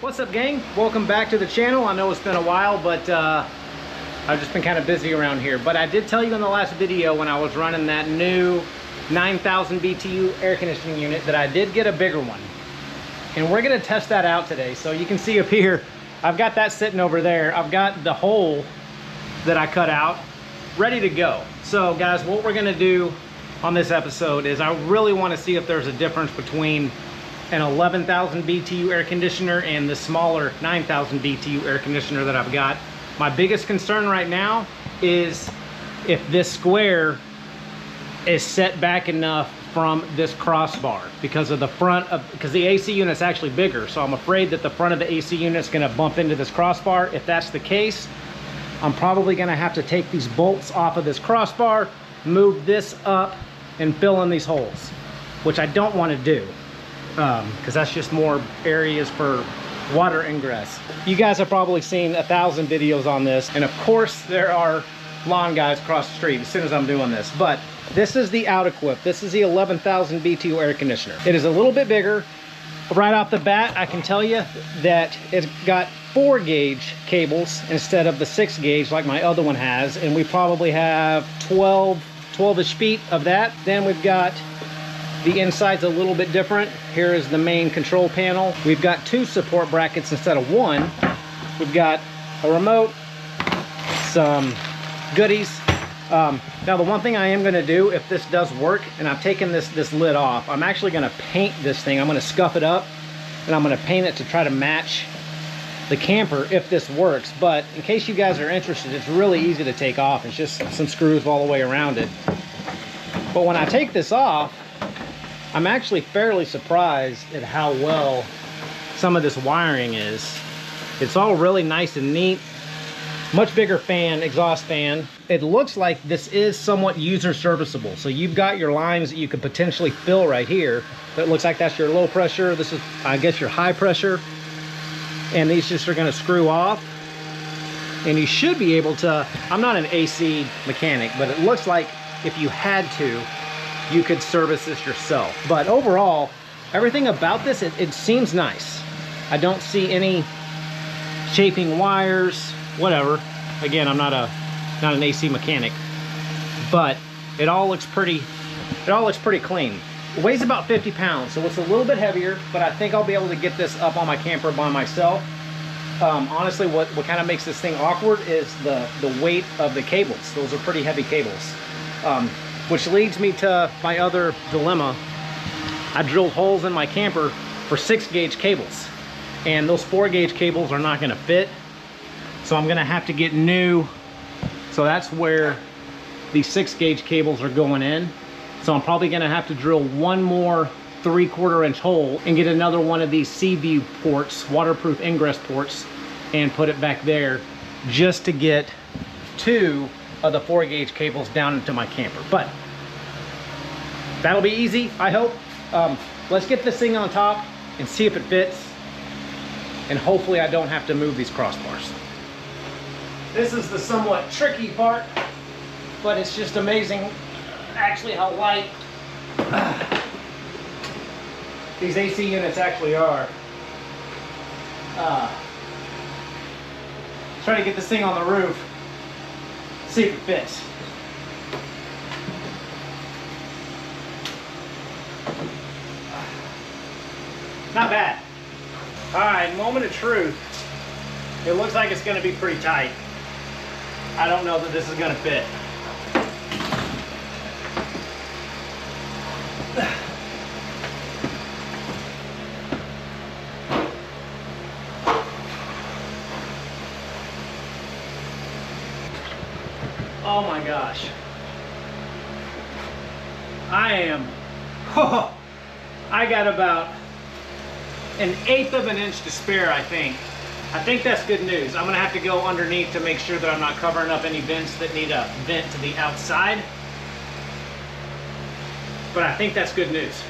What's up, gang? Welcome back to the channel. I know it's been a while, but I've just been kind of busy around here. But I did tell you in the last video when I was running that new 9,000 BTU air conditioning unit that I did get a bigger one. And we're gonna test that out today. So you can see up here, I've got that sitting over there. I've got the hole that I cut out ready to go. So guys, what we're gonna do on this episode is I really wanna see if there's a difference between an 11,000 BTU air conditioner and the smaller 9,000 BTU air conditioner that I've got. My biggest concern right now is if this square is set back enough from this crossbar because of the front of, because the AC unit's actually bigger. So I'm afraid that the front of the AC unit's gonna bump into this crossbar. If that's the case, I'm probably gonna have to take these bolts off of this crossbar, move this up and fill in these holes, which I don't wanna do. Because that's just more areas for water ingress. You guys have probably seen 1,000 videos on this, and of course there are lawn guys across the street as soon as I'm doing this. But this is the OutEquip. This is the 11,000 BTU air conditioner. It is a little bit bigger. Right off the bat, I can tell you that it's got 4 gauge cables instead of the 6 gauge like my other one has, and we probably have 12-ish feet of that. Then we've got the inside's a little bit different. Here is the main control panel. We've got 2 support brackets instead of 1. We've got a remote, some goodies. Now the one thing I am gonna do if this does work, and I've taken this lid off, I'm actually gonna paint this thing. I'm gonna scuff it up and I'm gonna paint it to try to match the camper if this works. But in case you guys are interested, it's really easy to take off. It's just some screws all the way around it. But when I take this off, I'm actually fairly surprised at how well some of this wiring is. It's all really nice and neat. Much bigger fan, exhaust fan. It looks like this is somewhat user serviceable. So you've got your lines that you could potentially fill right here. It looks like that's your low pressure. This is, I guess, your high pressure. And these just are gonna screw off. And you should be able to, I'm not an AC mechanic, but it looks like if you had to, you could service this yourself. But overall, everything about this, it seems nice. I don't see any chafing wires, whatever. Again, I'm not an AC mechanic, but it all looks pretty clean. It weighs about 50 pounds, so it's a little bit heavier, but I think I'll be able to get this up on my camper by myself. Honestly, what kind of makes this thing awkward is the weight of the cables. Those are pretty heavy cables. Which leads me to my other dilemma. I drilled holes in my camper for 6 gauge cables, and those 4 gauge cables are not gonna fit. So I'm gonna have to get new. So that's where these 6 gauge cables are going in. So I'm probably gonna have to drill one more 3/4 inch hole and get another one of these Sea-View ports, waterproof ingress ports, and put it back there just to get 2 of the 4 gauge cables down into my camper. But that'll be easy, I hope. Let's get this thing on top and see if it fits, and hopefully I don't have to move these crossbars. This is the somewhat tricky part, but it's just amazing actually how light these AC units actually are. Try to get this thing on the roof, see if it fits. Not bad. All right, moment of truth. It looks like it's gonna be pretty tight. I don't know that this is gonna fit. Oh my gosh. I got about 1/8 of an inch to spare, I think. I think that's good news. I'm gonna have to go underneath to make sure that I'm not covering up any vents that need a vent to the outside. But I think that's good news.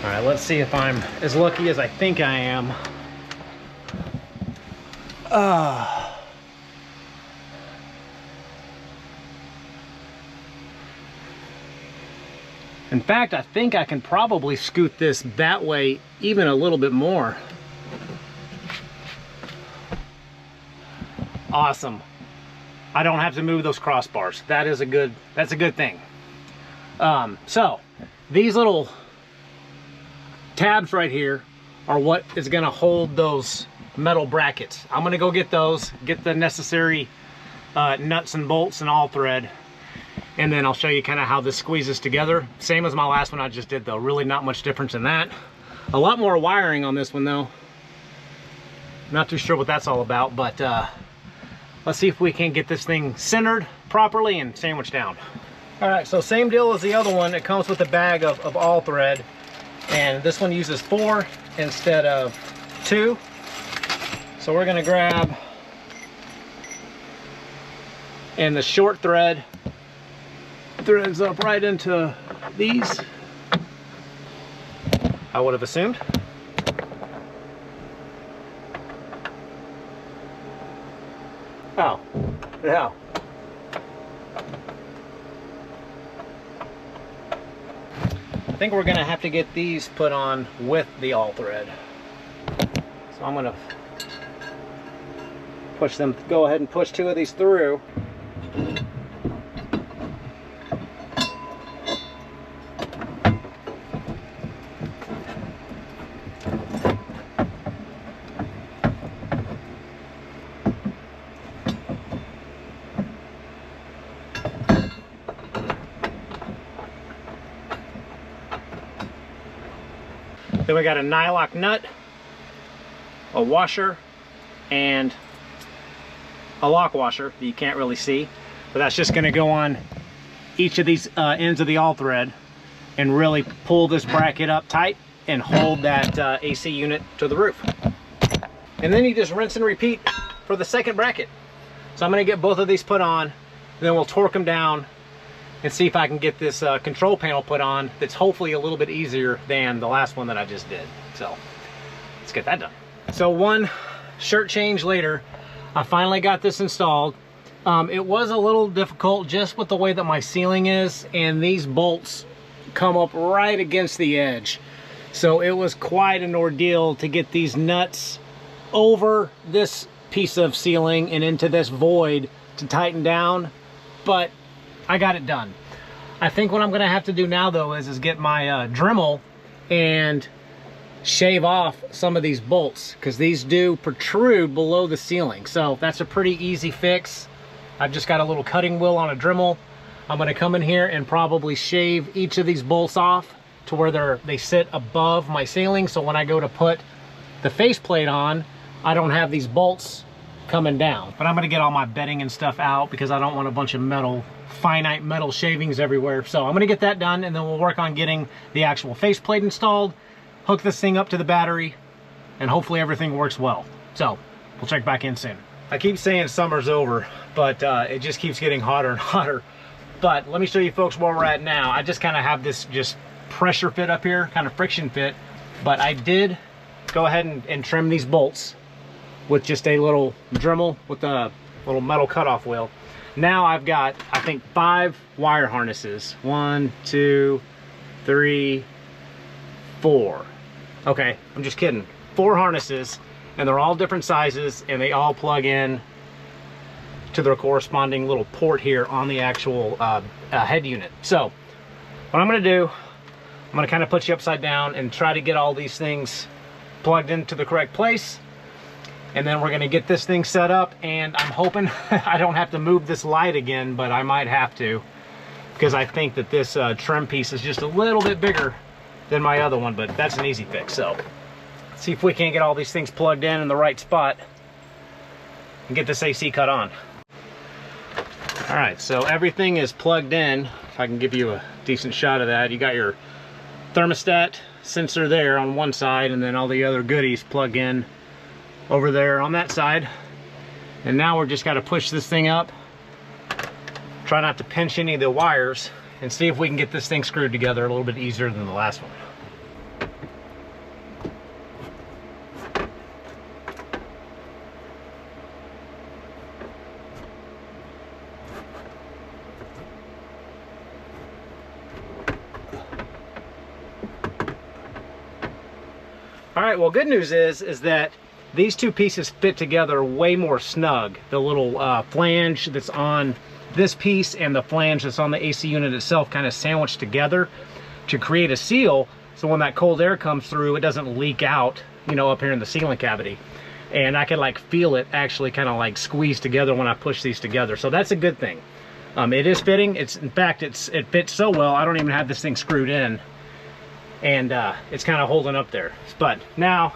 All right, let's see if I'm as lucky as I think I am. In fact, I think I can probably scoot this that way even a little bit more. Awesome. I don't have to move those crossbars. That's a good thing. So these little tabs right here are what is going to hold those metal brackets. I'm going to go get those, get the necessary nuts and bolts and all thread, and then I'll show you kind of how this squeezes together. Same as my last one I just did though. Really not much difference in that. A lot more wiring on this one though. Not too sure what that's all about, but let's see if we can get this thing centered properly and sandwiched down. All right, so same deal as the other one. It comes with a bag of all thread, and this one uses 4 instead of 2. So we're gonna grab, and the short thread threads up right into these, I would have assumed. Oh, yeah. I think we're gonna have to get these put on with the all thread. So I'm gonna go ahead and push 2 of these through. Then we got a nylock nut, a washer, and a lock washer that you can't really see, but that's just going to go on each of these ends of the all thread and really pull this bracket up tight and hold that AC unit to the roof. And then you just rinse and repeat for the second bracket. So I'm going to get both of these put on, then we'll torque them down and see if I can get this control panel put on that's hopefully a little bit easier than the last one that I just did. So let's get that done. So one shirt change later, I finally got this installed. It was a little difficult just with the way that my ceiling is, and these bolts come up right against the edge. So it was quite an ordeal to get these nuts over this piece of ceiling and into this void to tighten down, but I got it done. I think what I'm gonna have to do now though is get my Dremel and shave off some of these bolts, because these do protrude below the ceiling. So that's a pretty easy fix. I've just got a little cutting wheel on a Dremel. I'm gonna come in here and probably shave each of these bolts off to where they sit above my ceiling, so when I go to put the faceplate on, I don't have these bolts coming down. But I'm gonna get all my bedding and stuff out because I don't want a bunch of finite metal shavings everywhere. So I'm gonna get that done, and then we'll work on getting the actual faceplate installed, hook this thing up to the battery, and hopefully everything works well. So we'll check back in soon. I keep saying summer's over, but it just keeps getting hotter and hotter. But let me show you folks where we're at now. I just kind of have this just pressure fit up here, kind of friction fit, but I did go ahead and trim these bolts with just a little Dremel with a little metal cutoff wheel. Now I've got, I think, 5 wire harnesses. 1, 2, 3, 4. Okay, I'm just kidding. 4 harnesses, and they're all different sizes, and they all plug in to their corresponding little port here on the actual head unit. So what I'm gonna do, I'm gonna kind of put you upside down and try to get all these things plugged into the correct place. And then we're gonna get this thing set up, and I'm hoping I don't have to move this light again, but I might have to, because I think that this trim piece is just a little bit bigger than my other one, but that's an easy fix. So let's see if we can't get all these things plugged in the right spot and get this AC cut on. All right, so everything is plugged in. If I can give you a decent shot of that, you got your thermostat sensor there on one side, and then all the other goodies plug in over there on that side. And now we're just got to push this thing up, try not to pinch any of the wires, and see if we can get this thing screwed together a little bit easier than the last one. All right, well, good news is that these two pieces fit together way more snug. The little flange that's on this piece and the flange that's on the AC unit itself kind of sandwiched together to create a seal, so when that cold air comes through, it doesn't leak out, you know, up here in the ceiling cavity. And I can like feel it actually kind of like squeeze together when I push these together. So that's a good thing. It is fitting. In fact, it fits so well, I don't even have this thing screwed in. And it's kind of holding up there. But now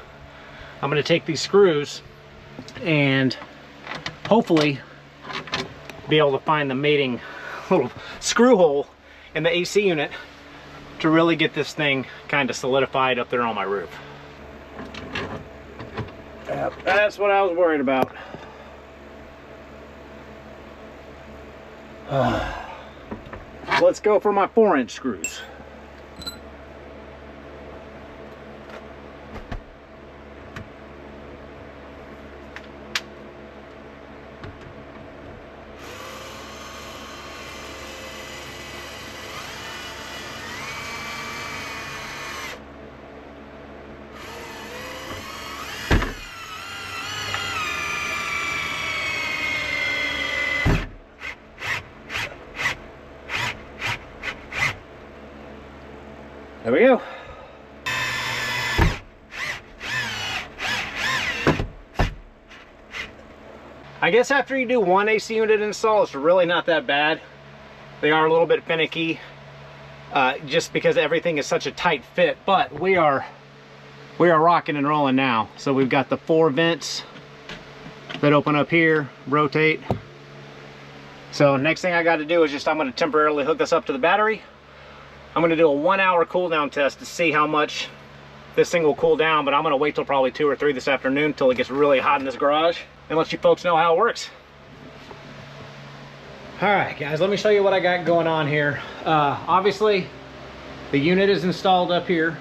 I'm going to take these screws and hopefully be able to find the mating little screw hole in the AC unit to really get this thing kind of solidified up there on my roof. Yep, that's what I was worried about. Let's go for my 4-inch screws. There we go. I guess after you do one AC unit install, it's really not that bad. They are a little bit finicky, just because everything is such a tight fit, but we are rocking and rolling now. So we've got the 4 vents that open up here, rotate. So next thing I got to do is I'm going to temporarily hook this up to the battery. I'm going to do a 1-hour cool down test to see how much this thing will cool down, but I'm going to wait till probably 2 or 3 this afternoon until it gets really hot in this garage and let you folks know how it works. All right, guys, let me show you what I got going on here. Obviously, the unit is installed up here.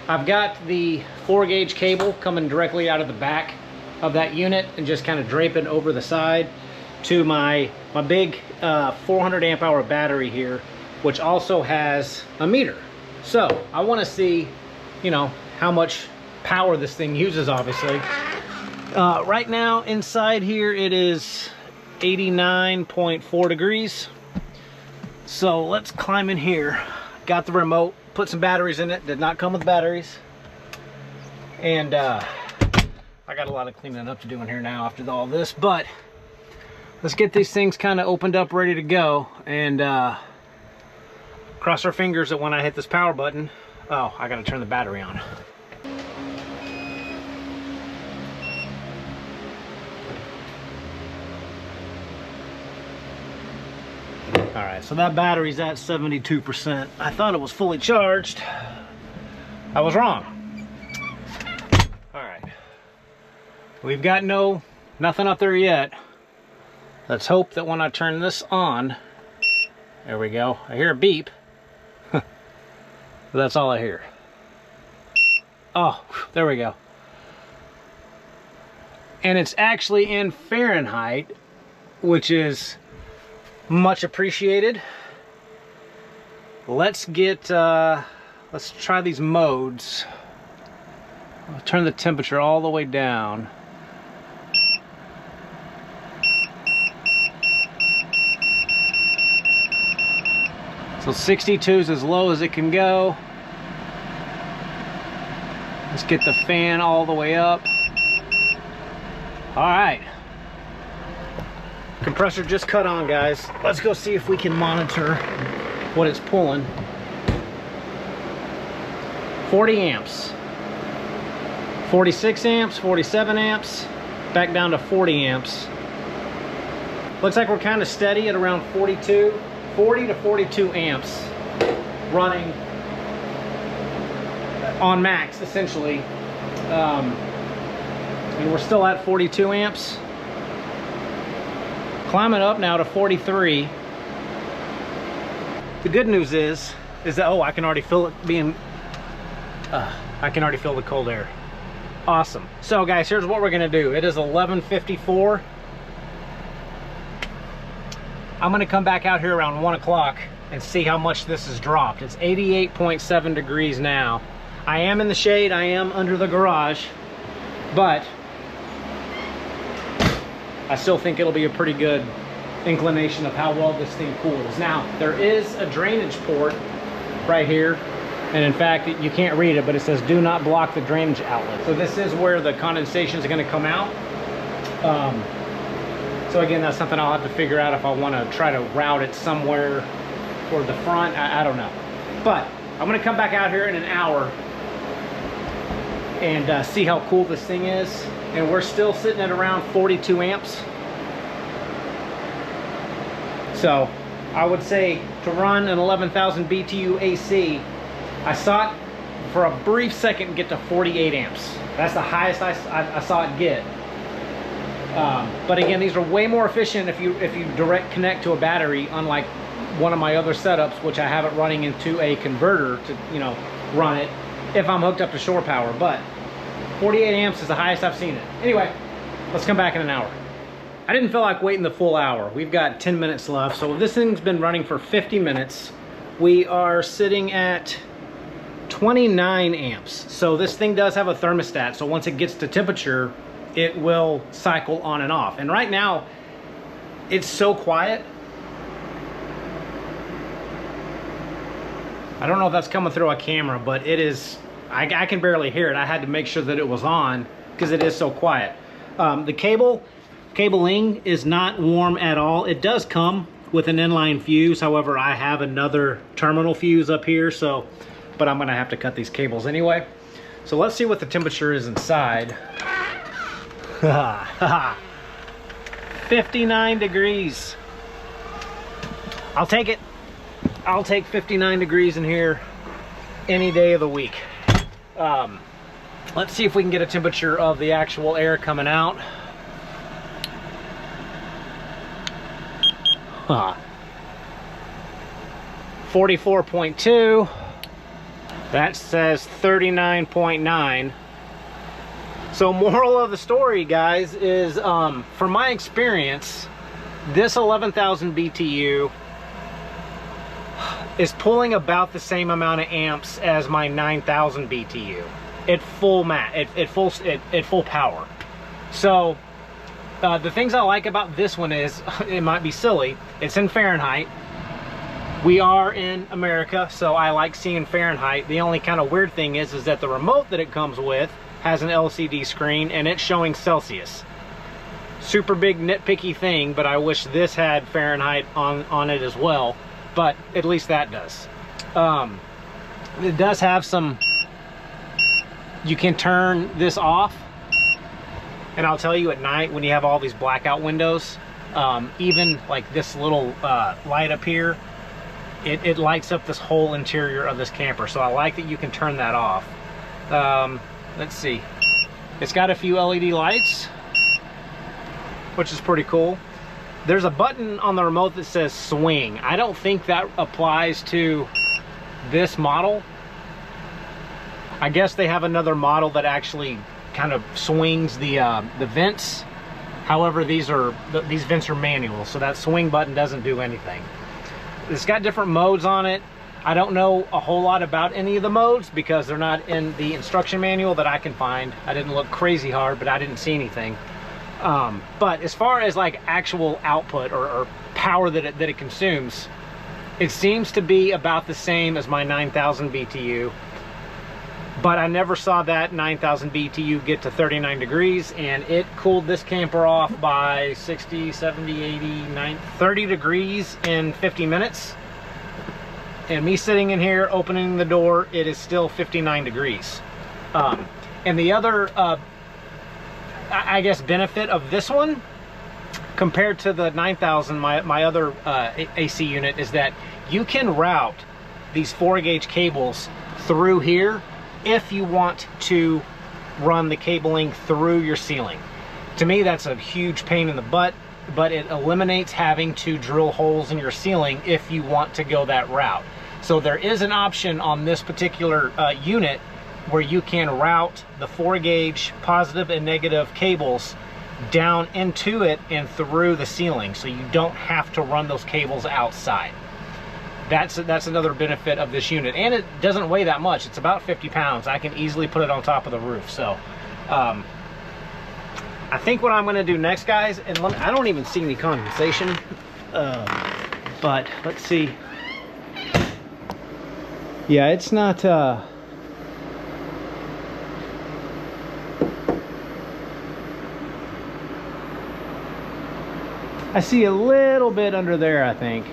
I've got the 4-gauge cable coming directly out of the back of that unit and just kind of draping over the side to my big 400 amp hour battery here, which also has a meter. So I want to see, you know, how much power this thing uses, obviously. Right now inside here it is 89.4 degrees. So let's climb in here. Got the remote, put some batteries in it, did not come with batteries. And I got a lot of cleaning up to do in here now after all this, but let's get these things kind of opened up, ready to go, and cross our fingers that when I hit this power button, oh, I gotta turn the battery on. All right, so that battery's at 72%. I thought it was fully charged. I was wrong. All right, we've got nothing up there yet. Let's hope that when I turn this on, there we go. I hear a beep. That's all I hear. Oh, there we go. And it's actually in Fahrenheit, which is much appreciated. Let's try these modes. I'll turn the temperature all the way down. So 62 is as low as it can go. Let's get the fan all the way up. All right. Compressor just cut on, guys. Let's go see if we can monitor what it's pulling. 40 amps. 46 amps, 47 amps, back down to 40 amps. Looks like we're kind of steady at around 40 to 42 amps running on max, essentially. And we're still at 42 amps. Climbing up now to 43. The good news is that, oh, I can already feel it being, I can already feel the cold air. Awesome. So guys, here's what we're gonna do. It is 11:54. I'm gonna come back out here around 1 o'clock and see how much this has dropped. It's 88.7 degrees now. I am in the shade, I am under the garage, but I still think it'll be a pretty good inclination of how well this thing cools. Now, there is a drainage port right here, and in fact, you can't read it, but it says do not block the drainage outlet. So this is where the condensation is going to come out. So again, that's something I'll have to figure out if I want to try to route it somewhere toward the front. I don't know. But I'm going to come back out here in an hour and see how cool this thing is. And we're still sitting at around 42 amps. So I would say to run an 11,000 BTU AC, I saw it for a brief second get to 48 amps. That's the highest I saw it get. But again, these are way more efficient if you direct connect to a battery, unlike one of my other setups, which I have it running into a converter to, you know, run it if I'm hooked up to shore power. But 48 amps is the highest I've seen it. Anyway, let's come back in an hour. I didn't feel like waiting the full hour. We've got 10 minutes left. So this thing's been running for 50 minutes. We are sitting at 29 amps. So this thing does have a thermostat. So once it gets to temperature, it will cycle on and off. And right now, it's so quiet. I don't know if that's coming through a camera, but it is, I can barely hear it. I had to make sure that it was on because it is so quiet. The cabling is not warm at all. It does come with an inline fuse. However, I have another terminal fuse up here, so, but I'm gonna have to cut these cables anyway. So let's see what the temperature is inside. 59 degrees. I'll take it. I'll take 59 degrees in here any day of the week. Let's see if we can get a temperature of the actual air coming out. 44.2. That says 39.9. So moral of the story, guys, is from my experience, this 11,000 BTU is pulling about the same amount of amps as my 9,000 BTU at full full power. So the things I like about this one is, it might be silly, it's in Fahrenheit. We are in America, so I like seeing Fahrenheit. The only kind of weird thing is that the remote that it comes with has an LCD screen and it's showing Celsius. Super big nitpicky thing, but I wish this had Fahrenheit on it as well. But at least that does. It does have some, you can turn this off, and I'll tell you, at night when you have all these blackout windows, even like this little light up here, it lights up this whole interior of this camper. So I like that you can turn that off. Let's see, it's got a few LED lights, which is pretty cool. There's a button on the remote that says swing. I don't think that applies to this model. I guess they have another model that actually kind of swings the vents. However, these vents are manual, so that swing button doesn't do anything. It's got different modes on it. I don't know a whole lot about any of the modes because they're not in the instruction manual that I can find. I didn't look crazy hard, but I didn't see anything. But as far as like actual output or power that it consumes, it seems to be about the same as my 9,000 BTU. But I never saw that 9,000 BTU get to 39 degrees, and it cooled this camper off by 60, 70, 80, 90, 30 degrees in 50 minutes. And me sitting in here opening the door, it is still 59 degrees. And the other I guess benefit of this one compared to the 9,000, my other AC unit, is that you can route these 4-gauge cables through here if you want to run the cabling through your ceiling. To me, that's a huge pain in the butt, but it eliminates having to drill holes in your ceiling if you want to go that route. So there is an option on this particular unit where you can route the 4-gauge positive and negative cables down into it and through the ceiling, so you don't have to run those cables outside. That's another benefit of this unit, and it doesn't weigh that much. It's about 50 pounds. I can easily put it on top of the roof. So I think what I'm gonna do next, guys, and I don't even see any condensation, but let's see. Yeah, it's not, I see a little bit under there, I think,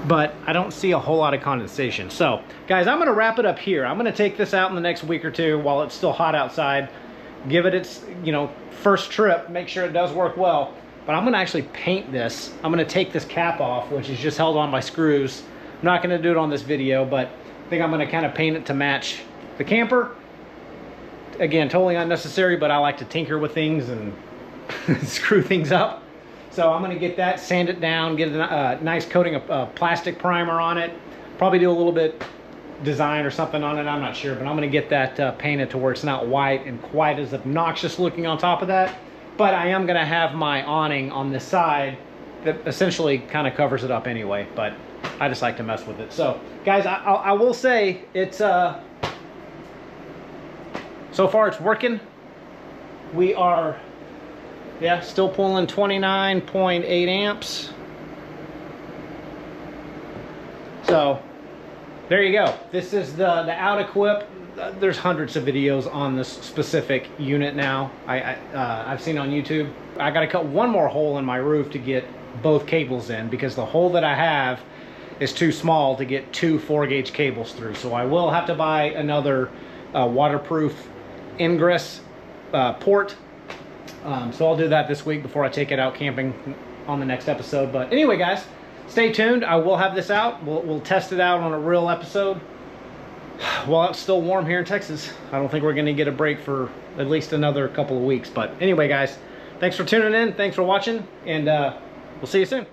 but I don't see a whole lot of condensation. So guys, I'm gonna wrap it up here. I'm gonna take this out in the next week or two while it's still hot outside, give it its, you know, first trip, make sure it does work well. But I'm gonna actually paint this. I'm gonna take this cap off, which is just held on by screws. I'm not gonna do it on this video, but I think I'm gonna kind of paint it to match the camper. Again, totally unnecessary, but I like to tinker with things and screw things up. So I'm gonna get that, sand it down, get a nice coating of plastic primer on it. Probably do a little bit design or something on it, I'm not sure, but I'm gonna get that painted to where it's not white and quite as obnoxious looking on top of that. But I am gonna have my awning on this side that essentially kind of covers it up anyway, but I just like to mess with it. So guys, I will say it's so far it's working. We are, yeah, still pulling 29.8 amps. So there you go. This is the OutEquip. There's hundreds of videos on this specific unit now. I've seen on YouTube. I got to cut one more hole in my roof to get both cables in, because the hole that I have is too small to get two 4-gauge cables through. So I will have to buy another waterproof ingress port. So I'll do that this week before I take it out camping on the next episode. But anyway, guys, stay tuned. I will have this out. We'll test it out on a real episode while it's still warm here in Texas. I don't think we're going to get a break for at least another couple of weeks. But anyway, guys, thanks for tuning in. Thanks for watching, and we'll see you soon.